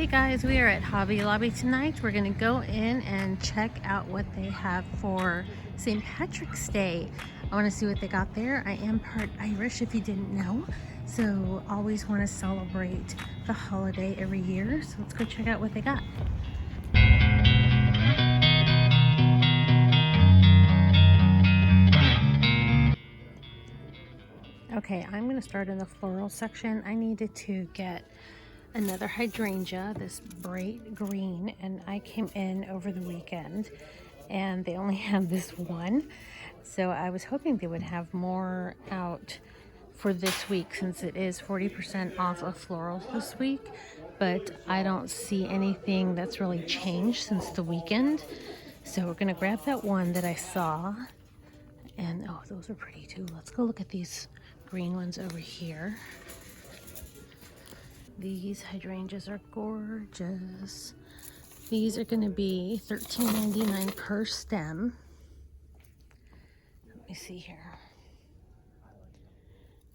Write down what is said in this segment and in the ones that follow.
Hey guys, we are at Hobby Lobby tonight. We're going to go in and check out what they have for St. Patrick's Day. I want to see what they got there. I am part Irish if you didn't know, so always want to celebrate the holiday every year. So let's go check out what they got. Okay, I'm going to start in the floral section. I needed to get another hydrangea, this bright green, and I came in over the weekend and they only have this one. So I was hoping they would have more out for this week since it is 40% off of florals this week, but I don't see anything that's really changed since the weekend. So we're gonna grab that one that I saw, and oh, those are pretty too. Let's go look at these green ones over here. These hydrangeas are gorgeous. These are going to be $13.99 per stem. Let me see here.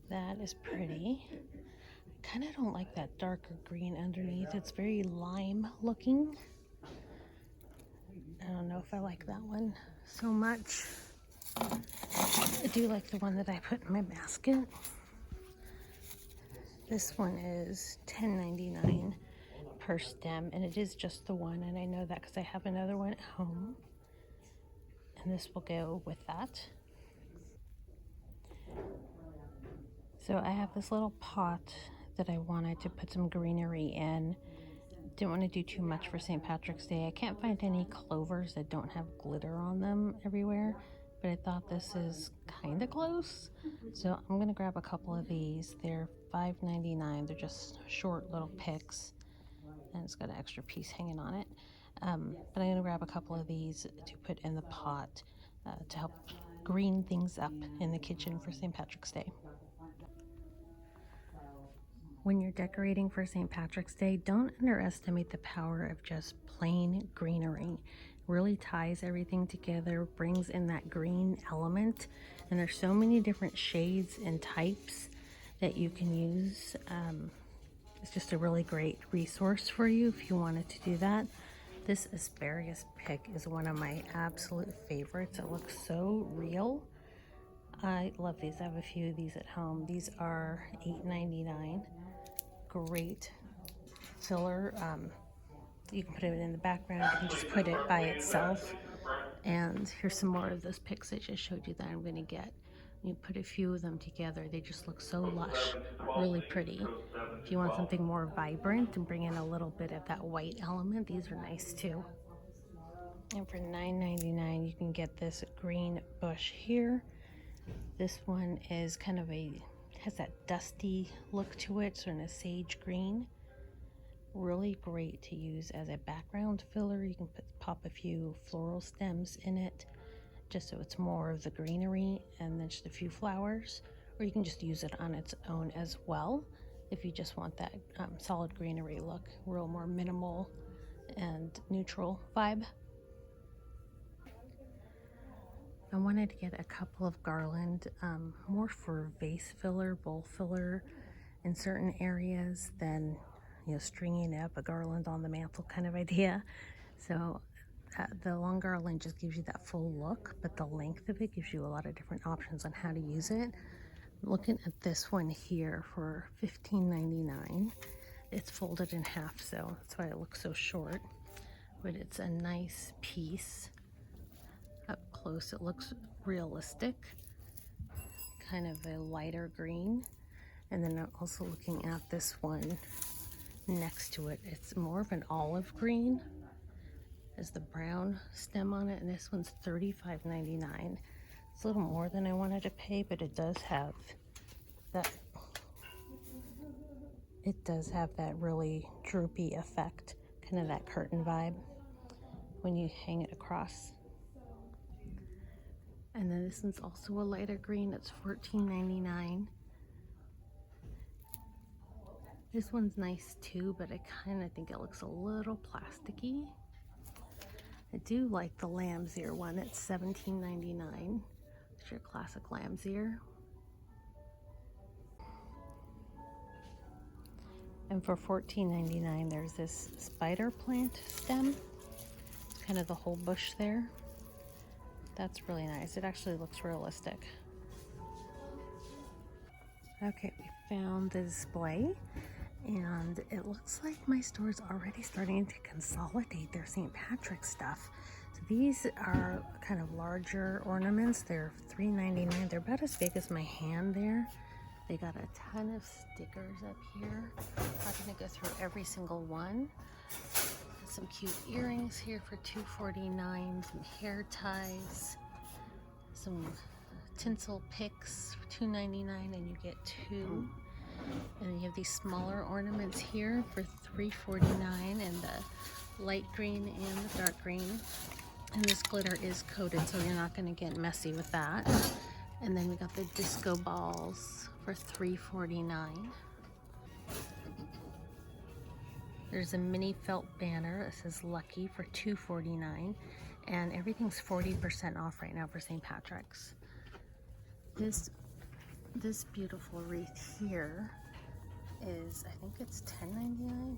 That is pretty. I kind of don't like that darker green underneath. It's very lime looking. I don't know if I like that one so much. I do like the one that I put in my basket. This one is $10.99 per stem, and it is just the one, and I know that because I have another one at home, and this will go with that. So I have this little pot that I wanted to put some greenery in. Didn't want to do too much for St. Patrick's Day. I can't find any clovers that don't have glitter on them everywhere, but I thought this is kind of close. So I'm going to grab a couple of these. They're $5.99. They're just short little picks, and it's got an extra piece hanging on it. But I'm going to grab a couple of these to put in the pot to help green things up in the kitchen for St. Patrick's Day. When you're decorating for St. Patrick's Day, don't underestimate the power of just plain greenery. It really ties everything together, brings in that green element, and there's so many different shades and types that you can use. It's just a really great resource for you if you wanted to do that. This asparagus pick is one of my absolute favorites. It looks so real. I love these. I have a few of these at home. These are $8.99. Great filler. You can put it in the background. You can just put it by itself. And here's some more of those picks I just showed you that I'm going to get. You put a few of them together. They just look so lush, really pretty. If you want something more vibrant and bring in a little bit of that white element, these are nice too. And for $9.99, you can get this green bush here. This one is kind of has that dusty look to it, sort of a sage green. Really great to use as a background filler. You can pop a few floral stems in it, just so it's more of the greenery and then just a few flowers. Or you can just use it on its own as well if you just want that solid greenery look, real more minimal and neutral vibe. I wanted to get a couple of garland, more for vase filler, bowl filler in certain areas than, you know, stringing up a garland on the mantle kind of idea. So the long garland just gives you that full look, but the length of it gives you a lot of different options on how to use it. I'm looking at this one here for $15.99. It's folded in half, so that's why it looks so short, but it's a nice piece. Up close it looks realistic, kind of a lighter green. And then I'm also looking at this one next to it. It's more of an olive green as the brown stem on it, and this one's $35.99. It's a little more than I wanted to pay, but it does have that really droopy effect, kind of that curtain vibe when you hang it across. And then this one's also a lighter green. It's $14.99. This one's nice too, but I kind of think it looks a little plasticky. I do like the lamb's ear one. It's $17.99. It's your classic lamb's ear. And for $14.99, there's this spider plant stem. It's kind of the whole bush there. That's really nice. It actually looks realistic. Okay, we found the display, and it looks like my store's already starting to consolidate their St. Patrick's stuff. So these are kind of larger ornaments. They're $3.99. They're about as big as my hand there. They got a ton of stickers up here. I'm not gonna go through every single one. Some cute earrings here for $2.49. Some hair ties. Some tinsel picks for $2.99, and you get two. And then you have these smaller ornaments here for $3.49, and the light green and the dark green. And this glitter is coated, so you're not going to get messy with that. And then we got the disco balls for $3.49. There's a mini felt banner that says Lucky for $2.49, and everything's 40% off right now for St. Patrick's. This beautiful wreath here is, I think it's $10.99,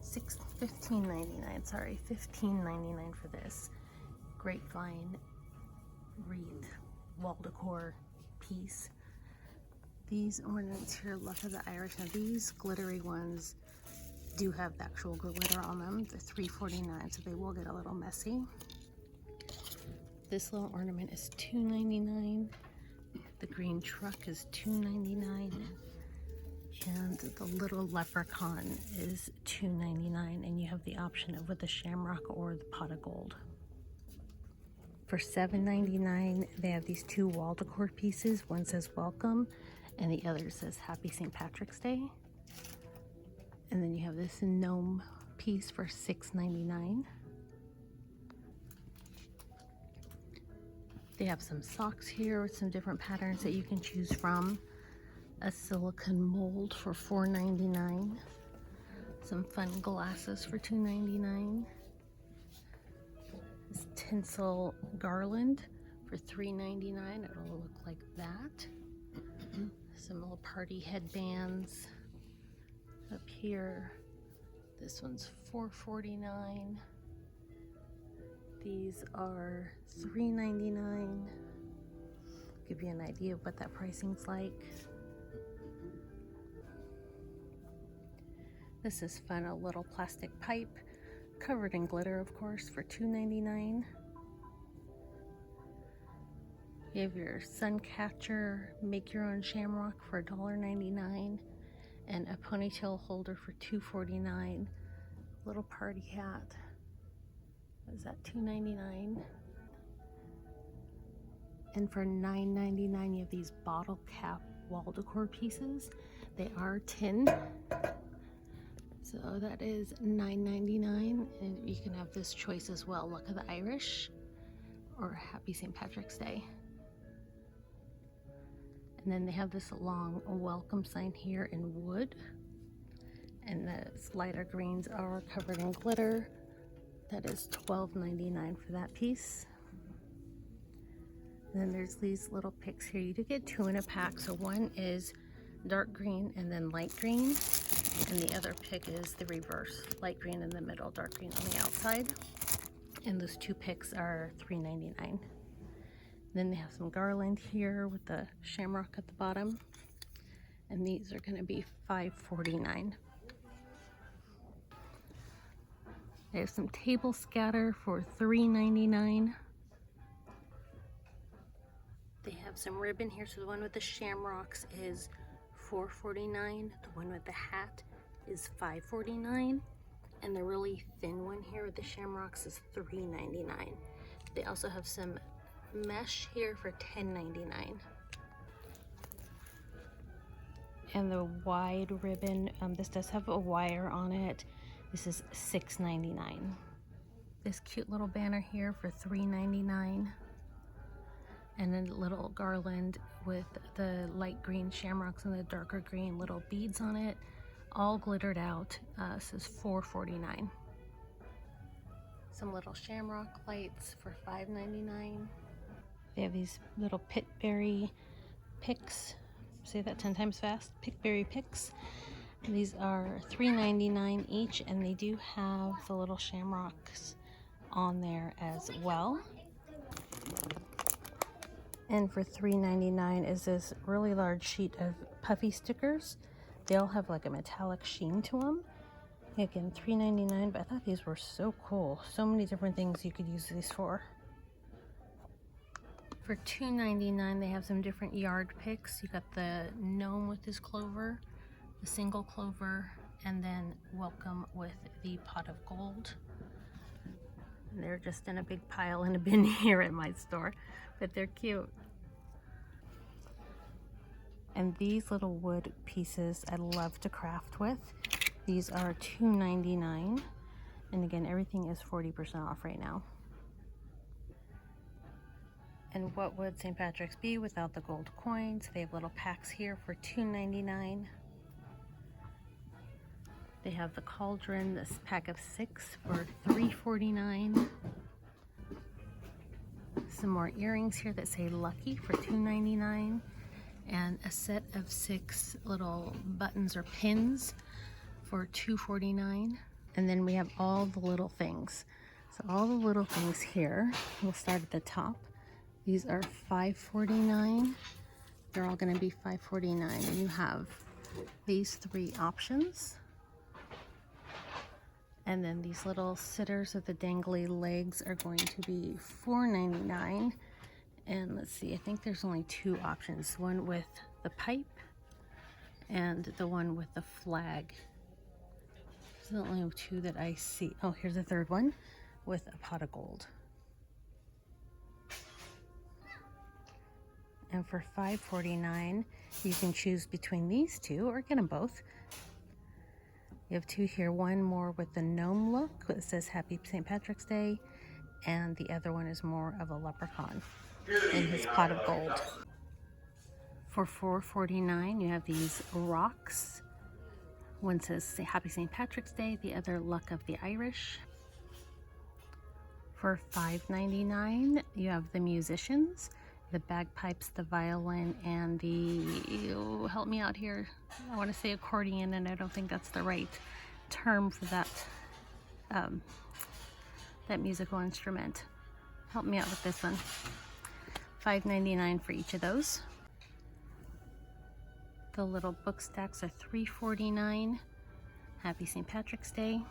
$15.99, sorry, $15.99 for this grapevine wreath wall decor piece. These ornaments here, Luck of the Irish. Now these glittery ones do have the actual glitter on them. They're $3.49, so they will get a little messy. This little ornament is $2.99. The green truck is $2.99. And the little leprechaun is $2.99, and you have the option of with the shamrock or the pot of gold. For $7.99, they have these two wall decor pieces. One says welcome, and the other says Happy St. Patrick's Day. And then you have this gnome piece for $6.99. They have some socks here with some different patterns that you can choose from. A silicone mold for $4.99. Some fun glasses for $2.99. This tinsel garland for $3.99. It'll look like that. Some little party headbands up here. This one's $4.49. These are $3.99. Give you an idea of what that pricing's like. This is fun, a little plastic pipe covered in glitter, of course, for $2.99. You have your sun catcher, make your own shamrock for $1.99, and a ponytail holder for $2.49. Little party hat. What is that, $2.99? And for $9.99, you have these bottle cap wall decor pieces. They are tin. So that is $9.99, and you can have this choice as well, Luck of the Irish or Happy St. Patrick's Day. And then they have this long welcome sign here in wood, and the lighter greens are covered in glitter. That is $12.99 for that piece. And then there's these little picks here. You do get two in a pack, so one is dark green and then light green. And the other pick is the reverse, light green in the middle, dark green on the outside. And those two picks are $3.99. Then they have some garland here with the shamrock at the bottom. And these are gonna be $5.49. They have some table scatter for $3.99. They have some ribbon here. So the one with the shamrocks is $4.49. The one with the hat is $5.49. And the really thin one here with the shamrocks is $3.99. They also have some mesh here for $10.99. And the wide ribbon, this does have a wire on it. This is $6.99. This cute little banner here for $3.99. And then a little garland with the light green shamrocks and the darker green little beads on it, all glittered out. This is $4.49. Some little shamrock lights for $5.99. They have these little pitberry picks. Say that 10 times fast. Pickberry picks These are $3.99 each, and they do have the little shamrocks on there as well. And for $3.99 is this really large sheet of puffy stickers. They all have like a metallic sheen to them. Again, $3.99, but I thought these were so cool. So many different things you could use these for. For $2.99, they have some different yard picks. You got the gnome with his clover, the single clover, and then welcome with the pot of gold. And they're just in a big pile in a bin here at my store, but they're cute. And these little wood pieces I love to craft with. These are $2.99, and again, everything is 40% off right now. And what would St. Patrick's be without the gold coins? They have little packs here for $2.99. They have the cauldron, this pack of 6 for $3.49. Some more earrings here that say Lucky for $2.99. And a set of 6 little buttons or pins for $2.49. And then we have all the little things. So all the little things here, we'll start at the top. These are $5.49. They're all going to be $5.49. And you have these 3 options. And then these little sitters with the dangly legs are going to be $4.99. And let's see, I think there's only 2 options. One with the pipe and the one with the flag. Those are the only 2 that I see. Oh, here's a third one with a pot of gold. And for $5.49, you can choose between these 2 or get them both. You have 2 here, one more with the gnome look. It says Happy St. Patrick's Day, and the other one is more of a leprechaun in his pot of gold. For $4.49, you have these rocks. One says Happy St. Patrick's Day, the other Luck of the Irish. For $5.99, you have the musicians, the bagpipes, the violin, and the, oh, help me out here, I want to say accordion, and I don't think that's the right term for that, that musical instrument. Help me out with this one. $5.99 for each of those. The little book stacks are $3.49. Happy St. Patrick's Day.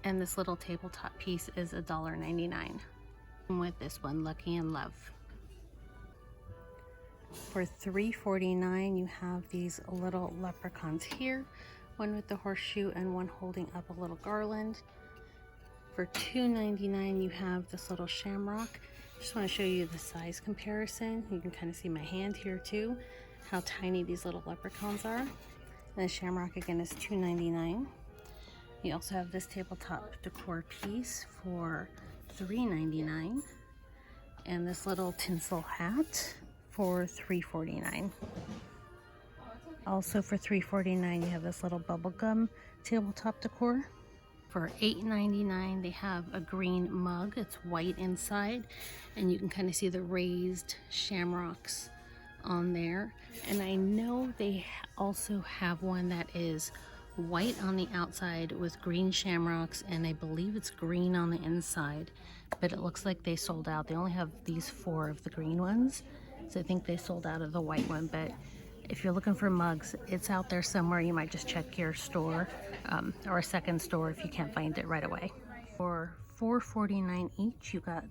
And this little tabletop piece is $1.99. With this one, Lucky in Love. For $3.49, you have these little leprechauns here, one with the horseshoe and one holding up a little garland. For $2.99, you have this little shamrock. Just want to show you the size comparison. You can kind of see my hand here too, how tiny these little leprechauns are. And the shamrock again is $2.99. You also have this tabletop decor piece for $3.99, and this little tinsel hat for $3.49. Also for $3.49, you have this little bubblegum tabletop decor. For $8.99, they have a green mug. It's white inside, and you can kind of see the raised shamrocks on there. And I know they also have one that is white on the outside with green shamrocks, and I believe it's green on the inside, but it looks like they sold out. They only have these 4 of the green ones. So I think they sold out of the white one, but if you're looking for mugs, it's out there somewhere. You might just check your store or a second store if you can't find it right away. For $4.49 each, you got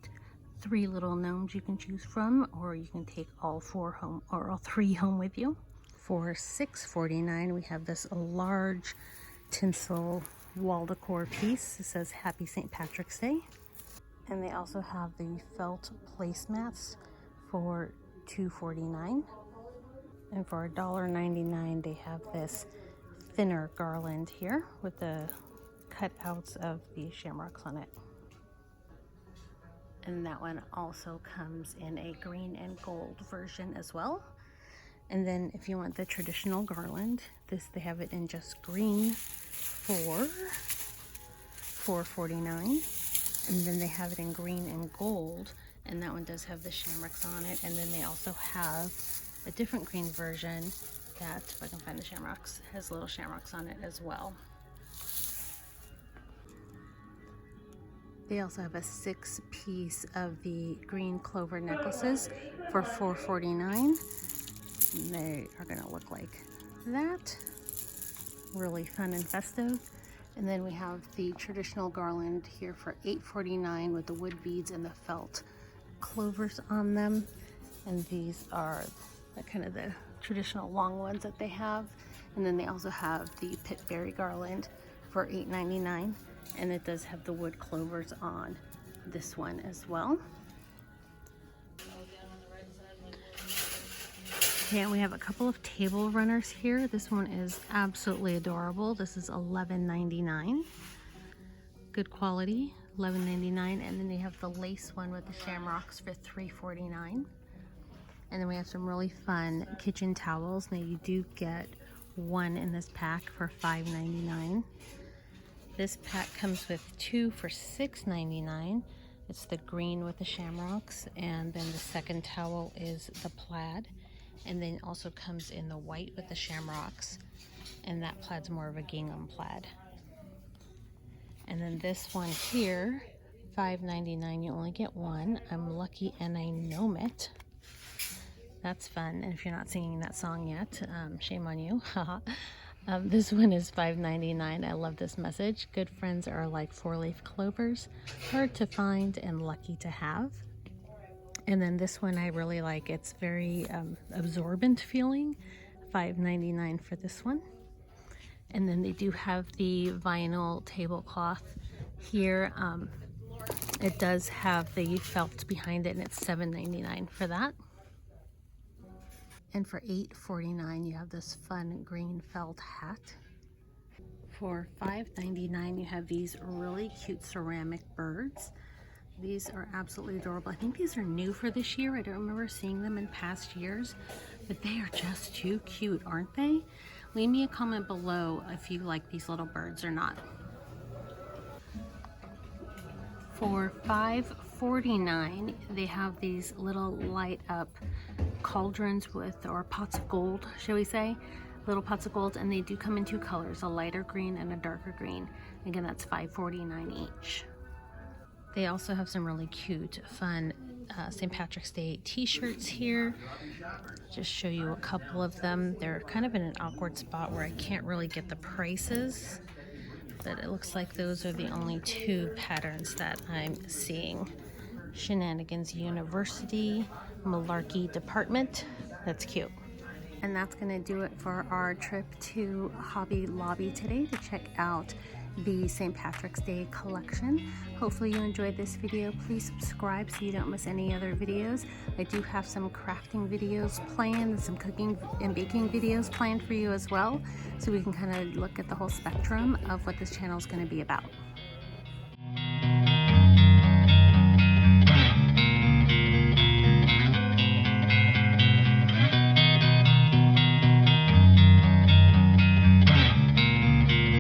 3 little gnomes you can choose from, or you can take all 4 home or all 3 home with you. For $6.49, we have this large tinsel wall decor piece. It says Happy St. Patrick's Day. And they also have the felt placemats for $2.49. And for $1.99, they have this thinner garland here with the cutouts of the shamrocks on it. And that one also comes in a green and gold version as well. And then if you want the traditional garland, they have it in just green for $4.49. And then they have it in green and gold, and that one does have the shamrocks on it. And then they also have a different green version that, if I can find the shamrocks, it has little shamrocks on it as well. They also have a 6-piece of the green clover necklaces for $4.49. They are gonna look like that. Really fun and festive. And then we have the traditional garland here for $8.49 with the wood beads and the felt clovers on them. And these are kind of the traditional long ones that they have. And then they also have the pitberry garland for $8.99. And it does have the wood clovers on this one as well. Okay, and we have a couple of table runners here. This one is absolutely adorable. This is $11.99. Good quality, $11.99. And then they have the lace one with the shamrocks for $3.49. And then we have some really fun kitchen towels. Now you do get one in this pack for $5.99. This pack comes with 2 for $6.99. It's the green with the shamrocks, and then the second towel is the plaid, and then also comes in the white with the shamrocks, and that plaid's more of a gingham plaid. And then this one here, $5.99. You only get one. I'm lucky and I know it. That's fun. And if you're not singing that song yet, shame on you. This one is $5.99. I love this message. Good friends are like 4-leaf clovers, hard to find and lucky to have. And then this one I really like. It's very absorbent feeling. $5.99 for this one. And then they do have the vinyl tablecloth here. It does have the felt behind it, and it's $7.99 for that. And for $8.49, you have this fun green felt hat. For $5.99, you have these really cute ceramic birds. These are absolutely adorable. I think these are new for this year. I don't remember seeing them in past years, but they are just too cute, aren't they? Leave me a comment below if you like these little birds or not. For $5.49, they have these little light up cauldrons with, or pots of gold, shall we say, little pots of gold, and they do come in 2 colors, a lighter green and a darker green. Again, that's $5.49 each. They also have some really cute, fun St. Patrick's Day t-shirts here. Just show you a couple of them. They're kind of in an awkward spot where I can't really get the prices, but it looks like those are the only 2 patterns that I'm seeing. Shenanigans University, Malarkey Department. That's cute. And that's gonna do it for our trip to Hobby Lobby today to check out the St. Patrick's Day collection. Hopefully you enjoyed this video. Please subscribe so you don't miss any other videos. I do have some crafting videos planned and some cooking and baking videos planned for you as well, so we can kind of look at the whole spectrum of what this channel is going to be about.